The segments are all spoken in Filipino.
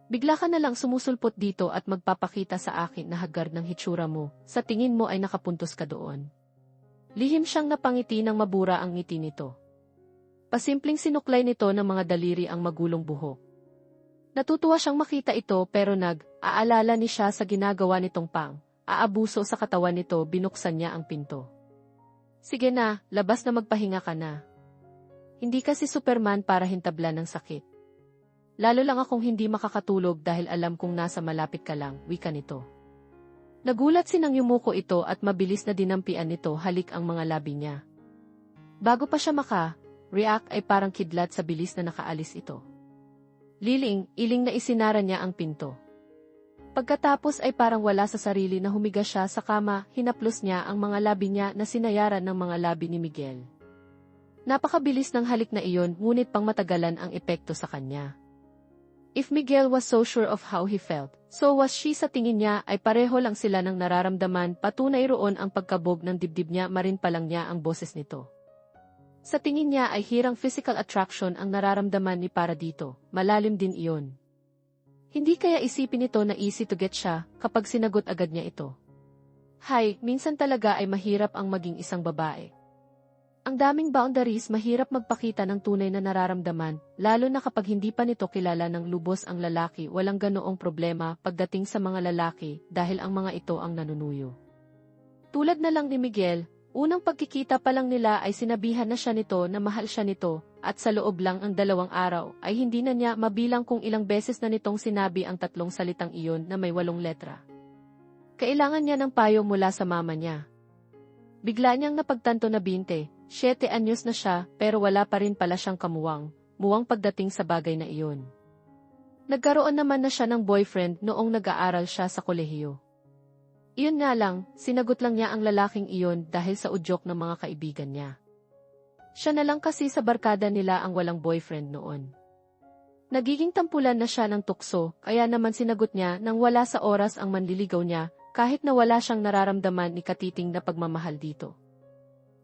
Bigla ka na lang sumusulpot dito at magpapakita sa akin na haggard ng hitsura mo, sa tingin mo ay nakapuntos ka doon. Lihim siyang napangiti ng mabura ang ngiti nito. Pasimpleng sinuklay nito ng mga daliri ang magulong buhok. Natutuwa siyang makita ito pero aalala ni siya sa ginagawa nitong aabuso sa katawan nito, binuksan niya ang pinto. Sige na, labas na, magpahinga ka na. Hindi kasi Superman para hintablan ng sakit. Lalo lang akong hindi makakatulog dahil alam kong nasa malapit ka lang, wika nito. Nagulat si Nang Yumuko ito at mabilis na dinampian nito halik ang mga labi niya. Bago pa siya react ay parang kidlat sa bilis na nakaalis ito. Iling na isinara niya ang pinto. Pagkatapos ay parang wala sa sarili na humiga siya sa kama, hinaplos niya ang mga labi niya na sinayaran ng mga labi ni Miguel. Napakabilis ng halik na iyon ngunit pang matagalan ang epekto sa kanya. If Miguel was so sure of how he felt, so was she. Sa tingin niya ay pareho lang sila ng nararamdaman, patunay roon ang pagkabog ng dibdib niya, marin pa lang niya ang boses nito. Sa tingin niya ay hirang physical attraction ang nararamdaman ni para dito, malalim din iyon. Hindi kaya isipin ito na easy to get siya kapag sinagot agad niya ito. Hay, minsan talaga ay mahirap ang maging isang babae. Ang daming boundaries, mahirap magpakita ng tunay na nararamdaman, lalo na kapag hindi pa nito kilala ng lubos ang lalaki. Walang ganoong problema pagdating sa mga lalaki dahil ang mga ito ang nanunuyo. Tulad na lang ni Miguel, unang pagkikita pa lang nila ay sinabihan na siya nito na mahal siya nito, at sa loob lang ang 2 araw ay hindi na niya mabilang kung ilang beses na nitong sinabi ang 3 salitang iyon na may 8 letra. Kailangan niya ng payo mula sa mama niya. Bigla niyang napagtanto na 7 anyos na siya pero wala pa rin pala siyang muwang pagdating sa bagay na iyon. Nagkaroon naman na siya ng boyfriend noong nag-aaral siya sa kolehiyo. Iyon nga lang, sinagot lang niya ang lalaking iyon dahil sa udyok ng mga kaibigan niya. Siya na lang kasi sa barkada nila ang walang boyfriend noon. Nagiging tampulan na siya ng tukso, kaya naman sinagot niya nang wala sa oras ang manliligaw niya, kahit na wala siyang nararamdaman ni katiting na pagmamahal dito.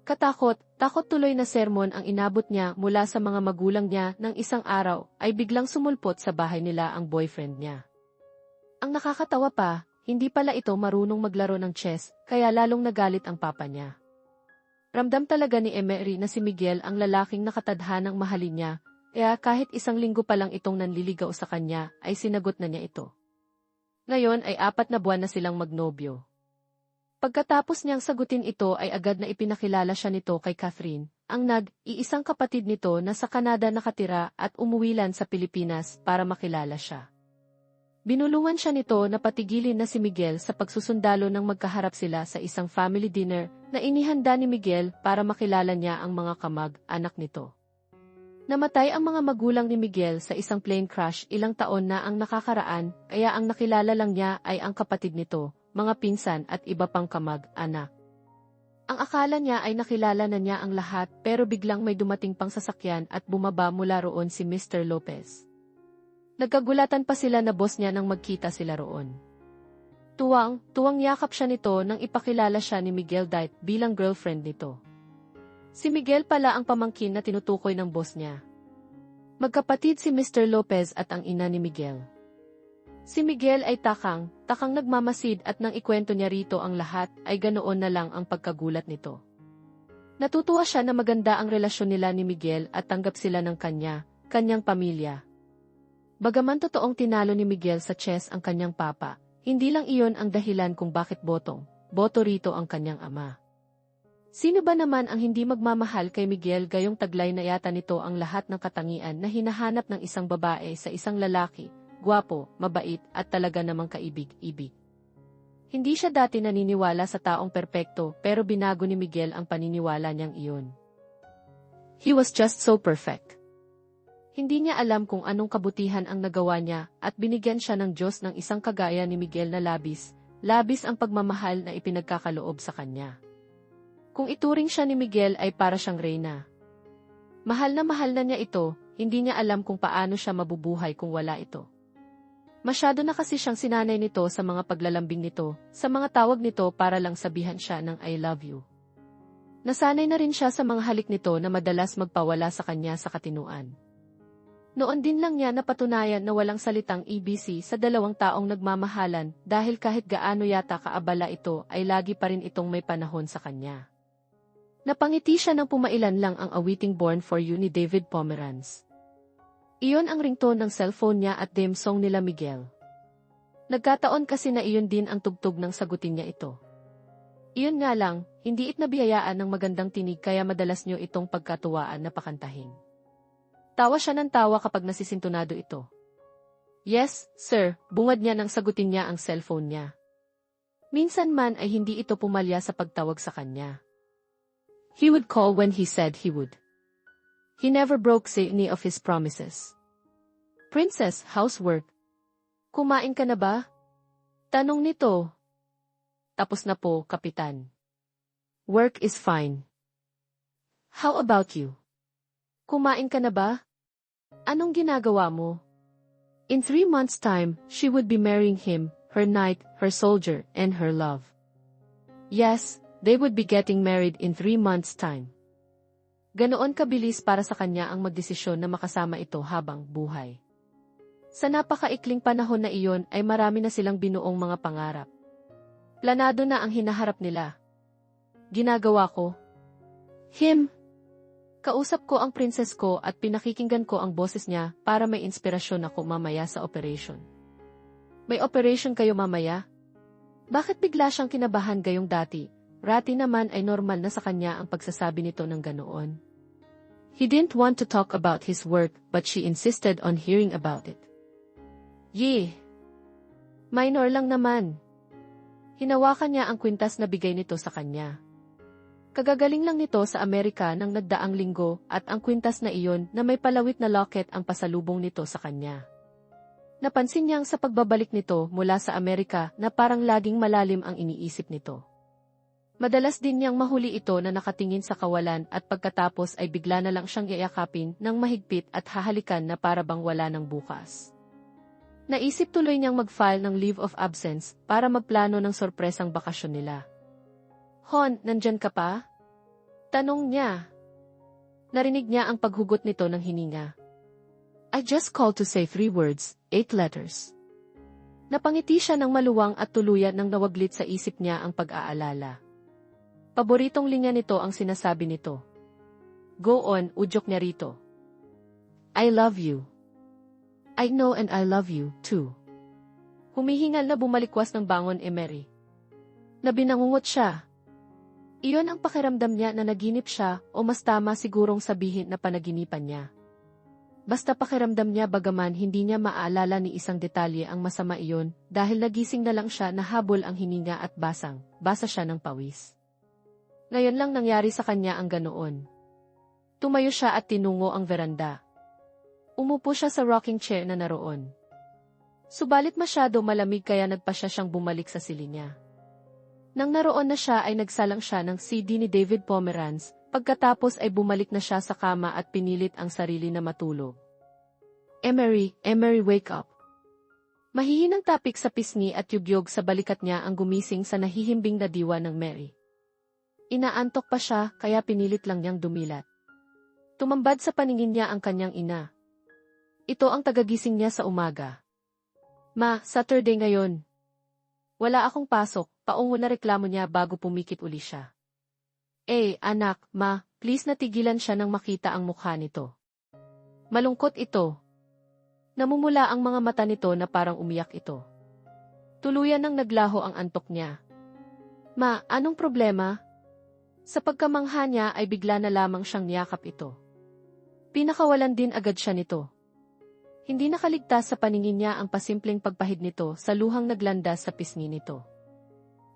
Takot tuloy na sermon ang inabot niya mula sa mga magulang niya nang isang araw ay biglang sumulpot sa bahay nila ang boyfriend niya. Ang nakakatawa pa, hindi pala ito marunong maglaro ng chess, kaya lalong nagalit ang papa niya. Ramdam talaga ni Emery na si Miguel ang lalaking nakatadhanang mahalin niya, kaya kahit 1 linggo pa lang itong nanliligaw sa kanya ay sinagot na niya ito. Ngayon ay 4 na buwan na silang magnobyo. Pagkatapos niyang sagutin ito ay agad na ipinakilala siya nito kay Catherine, ang iisang kapatid nito na sa Canada nakatira at umuwilan sa Pilipinas para makilala siya. Binulungan siya nito na patigilin na si Miguel sa pagsusundalo nang magkaharap sila sa isang family dinner na inihanda ni Miguel para makilala niya ang mga kamag-anak nito. Namatay ang mga magulang ni Miguel sa isang plane crash ilang taon na ang nakakaraan, kaya ang nakilala lang niya ay ang kapatid nito, mga pinsan at iba pang kamag-anak. Ang akala niya ay nakilala na niya ang lahat pero biglang may dumating pang sasakyan at bumaba mula roon si Mr. Lopez. Nagkagulatan pa sila na boss niya nang magkita sila roon. Tuwang yakap siya nito nang ipakilala siya ni Miguel Diet bilang girlfriend nito. Si Miguel pala ang pamangkin na tinutukoy ng boss niya. Magkapatid si Mr. Lopez at ang ina ni Miguel. Si Miguel ay takang nagmamasid at nang ikwento niya rito ang lahat ay ganoon na lang ang pagkagulat nito. Natutuwa siya na maganda ang relasyon nila ni Miguel at tanggap sila ng kanyang pamilya. Bagaman totoong tinalo ni Miguel sa chess ang kanyang papa, hindi lang iyon ang dahilan kung bakit boto rito ang kanyang ama. Sino ba naman ang hindi magmamahal kay Miguel, gayong taglay na yata nito ang lahat ng katangian na hinahanap ng isang babae sa isang lalaki, gwapo, mabait at talaga namang kaibig-ibig. Hindi siya dati naniniwala sa taong perpekto pero binago ni Miguel ang paniniwala niyang iyon. He was just so perfect. Hindi niya alam kung anong kabutihan ang nagawa niya at binigyan siya ng Diyos ng isang kagaya ni Miguel na labis ang pagmamahal na ipinagkakaloob sa kanya. Kung ituring siya ni Miguel ay para siyang reyna. Mahal na niya ito, hindi niya alam kung paano siya mabubuhay kung wala ito. Masyado na kasi siyang sinanay nito sa mga paglalambing nito, sa mga tawag nito para lang sabihan siya ng I love you. Nasanay na rin siya sa mga halik nito na madalas magpawala sa kanya sa katinuan. Noon din lang niya napatunayan na walang salitang EBC sa dalawang taong nagmamahalan dahil kahit gaano yata kaabala ito ay lagi pa rin itong may panahon sa kanya. Napangiti siya nang pumailan lang ang awiting Born for You ni David Pomeranz. Iyon ang ringtone ng cellphone niya at theme song nila Miguel. Nagkataon kasi na iyon din ang tugtog ng sagutin niya ito. Iyon nga lang, hindi it nabiyayaan ng magandang tinig kaya madalas niyo itong pagkatuwaan na pakantahin. Tawa siya ng tawa kapag nasisintunado ito. Yes, sir, bungad niya nang sagutin niya ang cellphone niya. Minsan man ay hindi ito pumalya sa pagtawag sa kanya. He would call when he said he would. He never broke any of his promises. Princess, housework. Kumain ka na ba? Tanong nito. Tapos na po, kapitan. Work is fine. How about you? Kumain ka na ba? Anong ginagawa mo? In 3 months' time, she would be marrying him, her knight, her soldier, and her love. Yes, they would be getting married in 3 months' time. Ganoon kabilis para sa kanya ang magdesisyon na makasama ito habang buhay. Sa napakaikling panahon na iyon ay marami na silang binuong mga pangarap. Planado na ang hinaharap nila. Ginagawa ko. Him. Kausap ko ang princess ko at pinakikinggan ko ang boses niya para may inspirasyon ako mamaya sa operation. May operation kayo mamaya? Bakit bigla siyang kinabahan gayong dati? Rati naman ay normal na sa kanya ang pagsasabi nito ng ganoon. He didn't want to talk about his work but she insisted on hearing about it. Yeh! Minor lang naman. Hinawakan niya ang kwintas na bigay nito sa kanya. Kagagaling lang nito sa Amerika ng nagdaang linggo at ang kwintas na iyon na may palawit na locket ang pasalubong nito sa kanya. Napansin niyang sa pagbabalik nito mula sa Amerika na parang laging malalim ang iniisip nito. Madalas din niyang mahuli ito na nakatingin sa kawalan at pagkatapos ay bigla na lang siyang yayakapin ng mahigpit at hahalikan na para bang wala ng bukas. Naisip tuloy niyang mag-file ng leave of absence para magplano ng sorpresang bakasyon nila. Hon, nandyan ka pa? Tanong niya. Narinig niya ang paghugot nito ng hininga. I just called to say 3 words, 8 letters. Napangiti siya ng maluwang at tuluyan nang nawaglit sa isip niya ang pag-aalala. Paboritong linya nito ang sinasabi nito. Go on, udyok niya rito. I love you. I know and I love you, too. Humihingal na bumalikwas ng bangon Mary. Nabinangungot siya. Iyon ang pakiramdam niya na naginip siya o mas tama sigurong sabihin na panaginipan niya. Basta pakiramdam niya bagaman hindi niya maaalala ni isang detalye ang masama iyon dahil nagising na lang siya na habol ang hininga at basa siya ng pawis. Ngayon lang nangyari sa kanya ang ganoon. Tumayo siya at tinungo ang veranda. Umupo siya sa rocking chair na naroon. Subalit masyado malamig kaya nagpa siyang bumalik sa silid niya. Nang naroon na siya ay nagsalang siya ng CD ni David Pomeranz, pagkatapos ay bumalik na siya sa kama at pinilit ang sarili na matulog. Emery, wake up. Mahihinang tapik sa pisngi at yugyog sa balikat niya ang gumising sa nahihimbing na diwa ng Mary. Inaantok pa siya kaya pinilit lang niyang dumilat. Tumambad sa paningin niya ang kanyang ina. Ito ang tagagising niya sa umaga. Ma, Saturday ngayon. Wala akong pasok, paungo na reklamo niya bago pumikit uli siya. Anak, ma, please natigilan siya nang makita ang mukha nito. Malungkot ito. Namumula ang mga mata nito na parang umiyak ito. Tuluyan nang naglaho ang antok niya. Ma, anong problema? Sa pagkamangha niya ay bigla na lamang siyang niyakap ito. Pinakawalan din agad siya nito. Hindi nakaligtas sa paningin niya ang pasimpleng pagpahid nito sa luhang naglandas sa pisngi nito.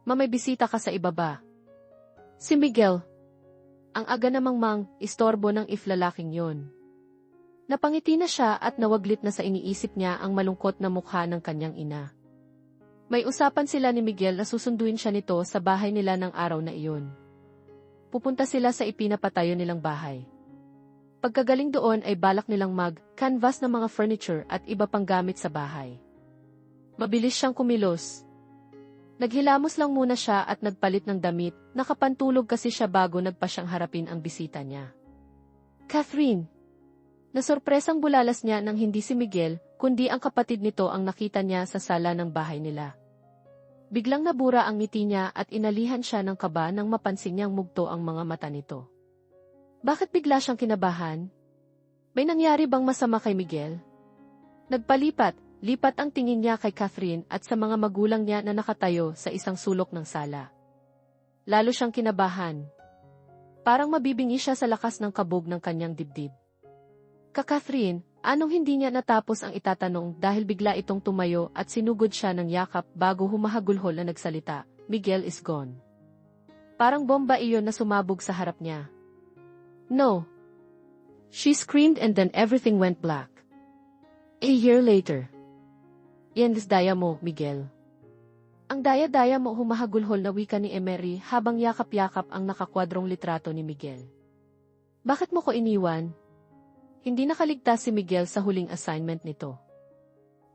May bisita ka sa ibaba. Si Miguel. Ang aga namang istorbo ng iflalaking yon. Napangiti na siya at nawaglit na sa iniisip niya ang malungkot na mukha ng kanyang ina. May usapan sila ni Miguel na susunduin siya nito sa bahay nila ng araw na iyon. Pupunta sila sa ipinapatayo nilang bahay. Pagkagaling doon ay balak nilang mag-canvas ng mga furniture at iba pang gamit sa bahay. Mabilis siyang kumilos. Naghilamos lang muna siya at nagpalit ng damit, nakapantulog kasi siya bago nagpa siyang harapin ang bisita niya. Catherine! Nasorpresang bulalas niya nang hindi si Miguel, kundi ang kapatid nito ang nakita niya sa sala ng bahay nila. Biglang nabura ang ngiti niya at inalihan siya ng kaba nang mapansin niyang mugto ang mga mata nito. Bakit bigla siyang kinabahan? May nangyari bang masama kay Miguel? Lipat ang tingin niya kay Catherine at sa mga magulang niya na nakatayo sa isang sulok ng sala. Lalo siyang kinabahan. Parang mabibingi siya sa lakas ng kabog ng kanyang dibdib. Catherine, anong hindi niya natapos ang itatanong dahil bigla itong tumayo at sinugod siya ng yakap bago humahagulhol na nagsalita, Miguel is gone. Parang bomba iyon na sumabog sa harap niya. No. She screamed and then everything went black. A year later. Yan daya mo, Miguel. Ang daya-daya mo humahagulhol na wika ni Emery habang yakap-yakap ang nakakwadrong litrato ni Miguel. Bakit mo ko iniwan? Hindi nakaligtas si Miguel sa huling assignment nito.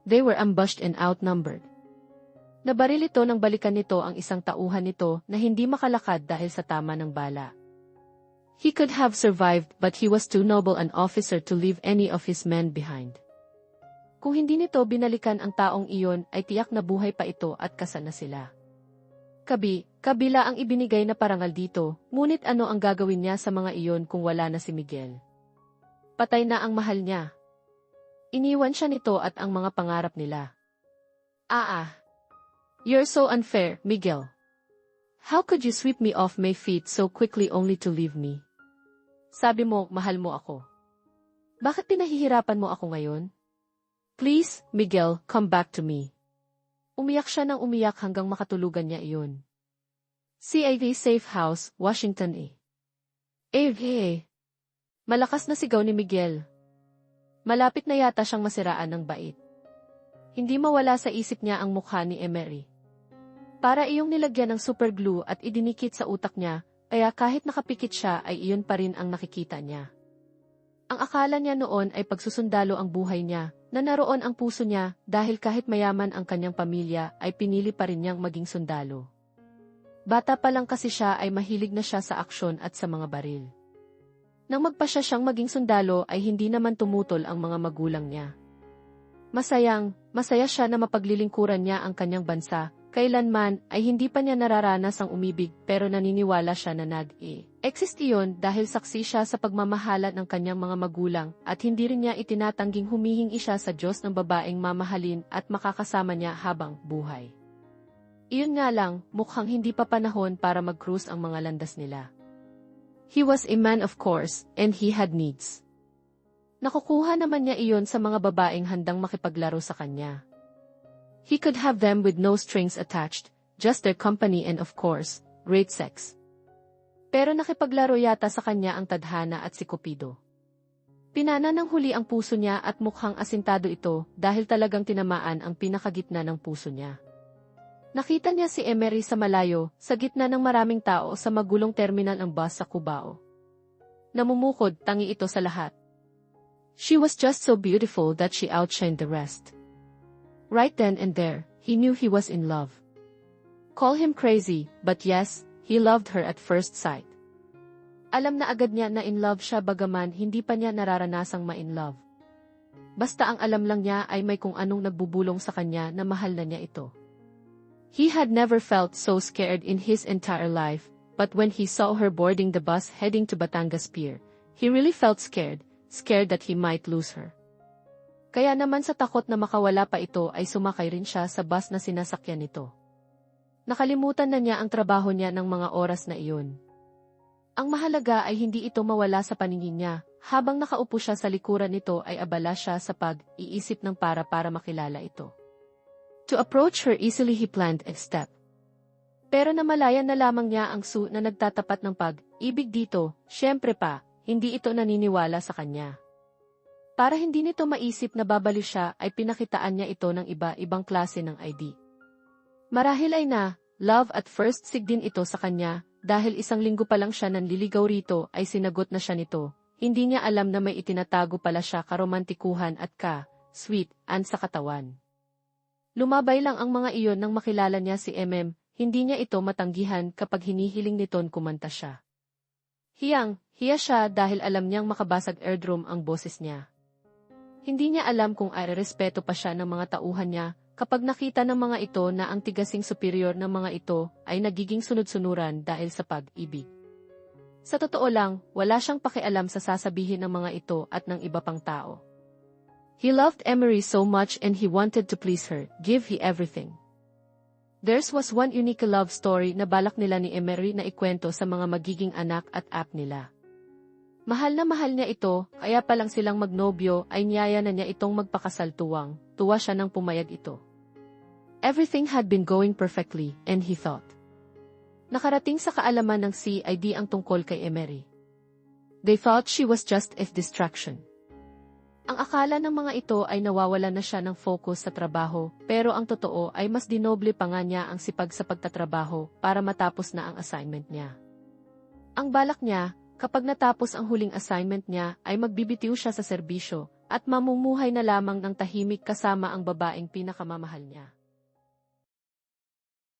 They were ambushed and outnumbered. Nabaril ito nang balikan nito ang isang tauhan nito na hindi makalakad dahil sa tama ng bala. He could have survived but he was too noble an officer to leave any of his men behind. Kung hindi nito binalikan ang taong iyon ay tiyak na buhay pa ito at kasal na sila. Kabila ang ibinigay na parangal dito, ngunit ano ang gagawin niya sa mga iyon kung wala na si Miguel? Patay na ang mahal niya. Iniwan siya nito at ang mga pangarap nila. You're so unfair, Miguel. How could you sweep me off my feet so quickly only to leave me? Sabi mo, mahal mo ako. Bakit pinahihirapan mo ako ngayon? Please, Miguel, come back to me. Umiyak siya ng umiyak hanggang makatulugan niya iyon. CIV Safe House, Washington Malakas na sigaw ni Miguel. Malapit na yata siyang masiraan ng bait. Hindi mawala sa isip niya ang mukha ni Emery. Para iyong nilagyan ng superglue at idinikit sa utak niya, kaya kahit nakapikit siya ay iyon pa rin ang nakikita niya. Ang akala niya noon ay pagsusundalo ang buhay niya, na naroon ang puso niya dahil kahit mayaman ang kanyang pamilya ay pinili pa rin niyang maging sundalo. Bata pa lang kasi siya ay mahilig na siya sa aksyon at sa mga baril. Nang magpasya siyang maging sundalo ay hindi naman tumutol ang mga magulang niya. Masaya siya na mapaglilingkuran niya ang kanyang bansa, kailanman ay hindi pa niya nararanas ang umibig pero naniniwala siya na exist iyon dahil saksi siya sa pagmamahalan ng kanyang mga magulang at hindi rin niya itinatangging humihingi siya sa Diyos ng babaeng mamahalin at makakasama niya habang buhay. Iyon nga lang, mukhang hindi pa panahon para mag-cruise ang mga landas nila. He was a man of course, and he had needs. Nakukuha naman niya iyon sa mga babaeng handang makipaglaro sa kanya. He could have them with no strings attached, just their company and of course, great sex. Pero nakipaglaro yata sa kanya ang tadhana at si Cupido. Pinana ng huli ang puso niya at mukhang asintado ito dahil talagang tinamaan ang pinakagitna ng puso niya. Nakita niya si Emery sa malayo, sa gitna ng maraming tao sa magulong terminal ng bus sa Cubao. Namumukod, tangi ito sa lahat. She was just so beautiful that she outshined the rest. Right then and there, he knew he was in love. Call him crazy, but yes, he loved her at first sight. Alam na agad niya na in love siya bagaman hindi pa niya nararanasang ma-in love. Basta ang alam lang niya ay may kung anong nagbubulong sa kanya na mahal na niya ito. He had never felt so scared in his entire life, but when he saw her boarding the bus heading to Batangas Pier, he really felt scared that he might lose her. Kaya naman sa takot na makawala pa ito ay sumakay rin siya sa bus na sinasakyan nito. Nakalimutan na niya ang trabaho niya ng mga oras na iyon. Ang mahalaga ay hindi ito mawala sa paningin niya, habang nakaupo siya sa likuran nito ay abala siya sa pag-iisip ng para makilala ito. To approach her easily he planned a step. Pero namalayan na lamang niya ang Sue na nagtatapat ng pag-ibig dito, syempre pa, hindi ito naniniwala sa kanya. Para hindi nito maisip na babaliw siya ay pinakitaan niya ito ng iba-ibang klase ng ID. Marahil ay love at first sight din ito sa kanya, dahil isang linggo pa lang siya nanliligaw rito ay sinagot na siya nito, hindi niya alam na may itinatago pala siya karomantikuhan at sweet-an sa katawan. Lumabay lang ang mga iyon nang makilala niya si hindi niya ito matanggihan kapag hinihiling niton kumanta siya. Hiya siya dahil alam niyang makabasag eardrum ang boses niya. Hindi niya alam kung respeto pa siya ng mga tauhan niya kapag nakita ng mga ito na ang tigasing superior ng mga ito ay nagiging sunod-sunuran dahil sa pag-ibig. Sa totoo lang, wala siyang pakialam sa sasabihin ng mga ito at ng iba pang tao. He loved Emery so much and he wanted to please her, give he everything. Theirs was one unique love story na balak nila ni Emery na ikwento sa mga magiging anak at app nila. Mahal na mahal niya ito, kaya palang silang magnobyo ay niyaya na niya itong magpakasal tuwang, tuwa siya nang pumayag ito. Everything had been going perfectly, and he thought. Nakarating sa kaalaman ng CID ang tungkol kay Emery. They thought she was just a distraction. Ang akala ng mga ito ay nawawala na siya ng focus sa trabaho, pero ang totoo ay mas dinoble pa nga niya ang sipag sa pagtatrabaho para matapos na ang assignment niya. Ang balak niya, kapag natapos ang huling assignment niya, ay magbibitiw siya sa serbisyo at mamumuhay na lamang ng tahimik kasama ang babaeng pinakamamahal niya.